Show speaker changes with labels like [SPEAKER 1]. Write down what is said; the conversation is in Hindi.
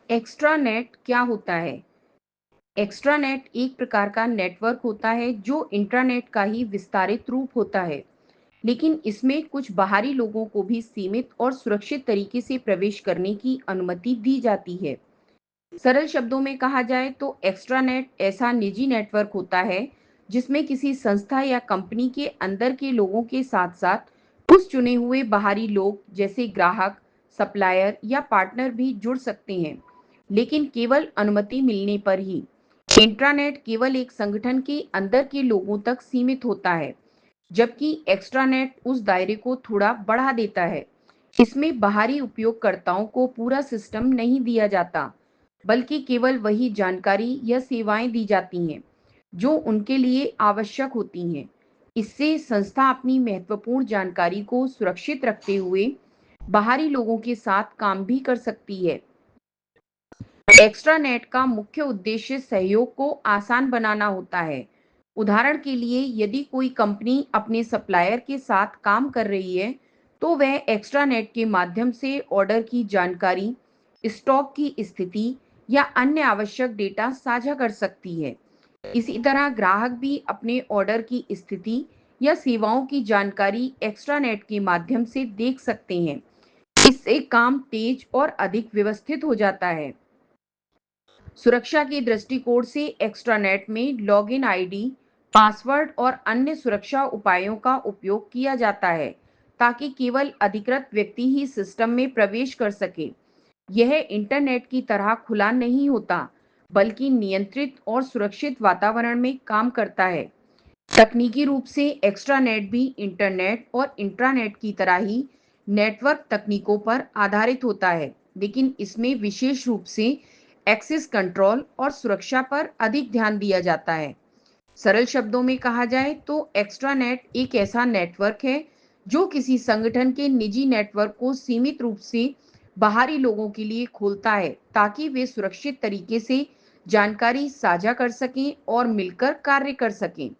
[SPEAKER 1] एक्स्ट्रानेट क्या होता है? एक्स्ट्रानेट एक प्रकार का नेटवर्क होता है जो इंट्रानेट का ही विस्तारित रूप होता है, लेकिन इसमें कुछ बाहरी लोगों को भी सीमित और सुरक्षित तरीके से प्रवेश करने की अनुमति दी जाती है। सरल शब्दों में कहा जाए तो एक्स्ट्रानेट ऐसा निजी नेटवर्क होता है जिसमें किसी संस्था या कंपनी के अंदर के लोगों के साथ-साथ कुछ चुने हुए बाहरी लोग जैसे ग्राहक, सप्लायर या पार्टनर भी जुड़ सकते हैं, लेकिन केवल अनुमति मिलने पर ही। इंट्रानेट केवल एक संगठन के अंदर के लोगों तक सीमित होता है, जबकि एक्स्ट्रानेट उस दायरे को थोड़ा बढ़ा देता है। इसमें बाहरी उपयोगकर्ताओं को पूरा सिस्टम नहीं दिया जाता, बल्कि केवल वही जानकारी या सेवाएं दी जाती हैं जो उनके लिए आवश्यक होती हैं। इससे संस्था अपनी महत्वपूर्ण जानकारी को सुरक्षित रखते हुए बाहरी लोगों के साथ काम भी कर सकती है। एक्स्ट्रानेट का मुख्य उद्देश्य सहयोग को आसान बनाना होता है। उदाहरण के लिए, यदि कोई कंपनी अपने सप्लायर के साथ काम कर रही है, तो वह एक्स्ट्रानेट के माध्यम से ऑर्डर की जानकारी, स्टॉक की स्थिति या अन्य आवश्यक डेटा साझा कर सकती है। इसी तरह ग्राहक भी अपने ऑर्डर की स्थिति या सेवाओं की जानकारी एक्स्ट्रानेट के माध्यम से देख सकते हैं। इससे काम तेज और अधिक व्यवस्थित हो जाता है। सुरक्षा के दृष्टिकोण से एक्स्ट्रानेट में लॉगिन आईडी, पासवर्ड और अन्य सुरक्षा उपायों का उपयोग किया जाता है, ताकि केवल अधिकृत व्यक्ति ही सिस्टम में प्रवेश कर सके। यह इंटरनेट की तरह खुला नहीं होता, बल्कि नियंत्रित और सुरक्षित वातावरण में काम करता है। तकनीकी रूप से एक्स्ट्रानेट भी इंटरनेट और इंट्रानेट की तरह ही नेटवर्क तकनीकों पर आधारित होता है, लेकिन इसमें विशेष रूप से एक्सेस कंट्रोल और सुरक्षा पर अधिक ध्यान दिया जाता है। सरल शब्दों में कहा जाए तो एक्स्ट्रानेट एक ऐसा नेटवर्क है जो किसी संगठन के निजी नेटवर्क को सीमित रूप से बाहरी लोगों के लिए खोलता है, ताकि वे सुरक्षित तरीके से जानकारी साझा कर सकें और मिलकर कार्य कर सकें।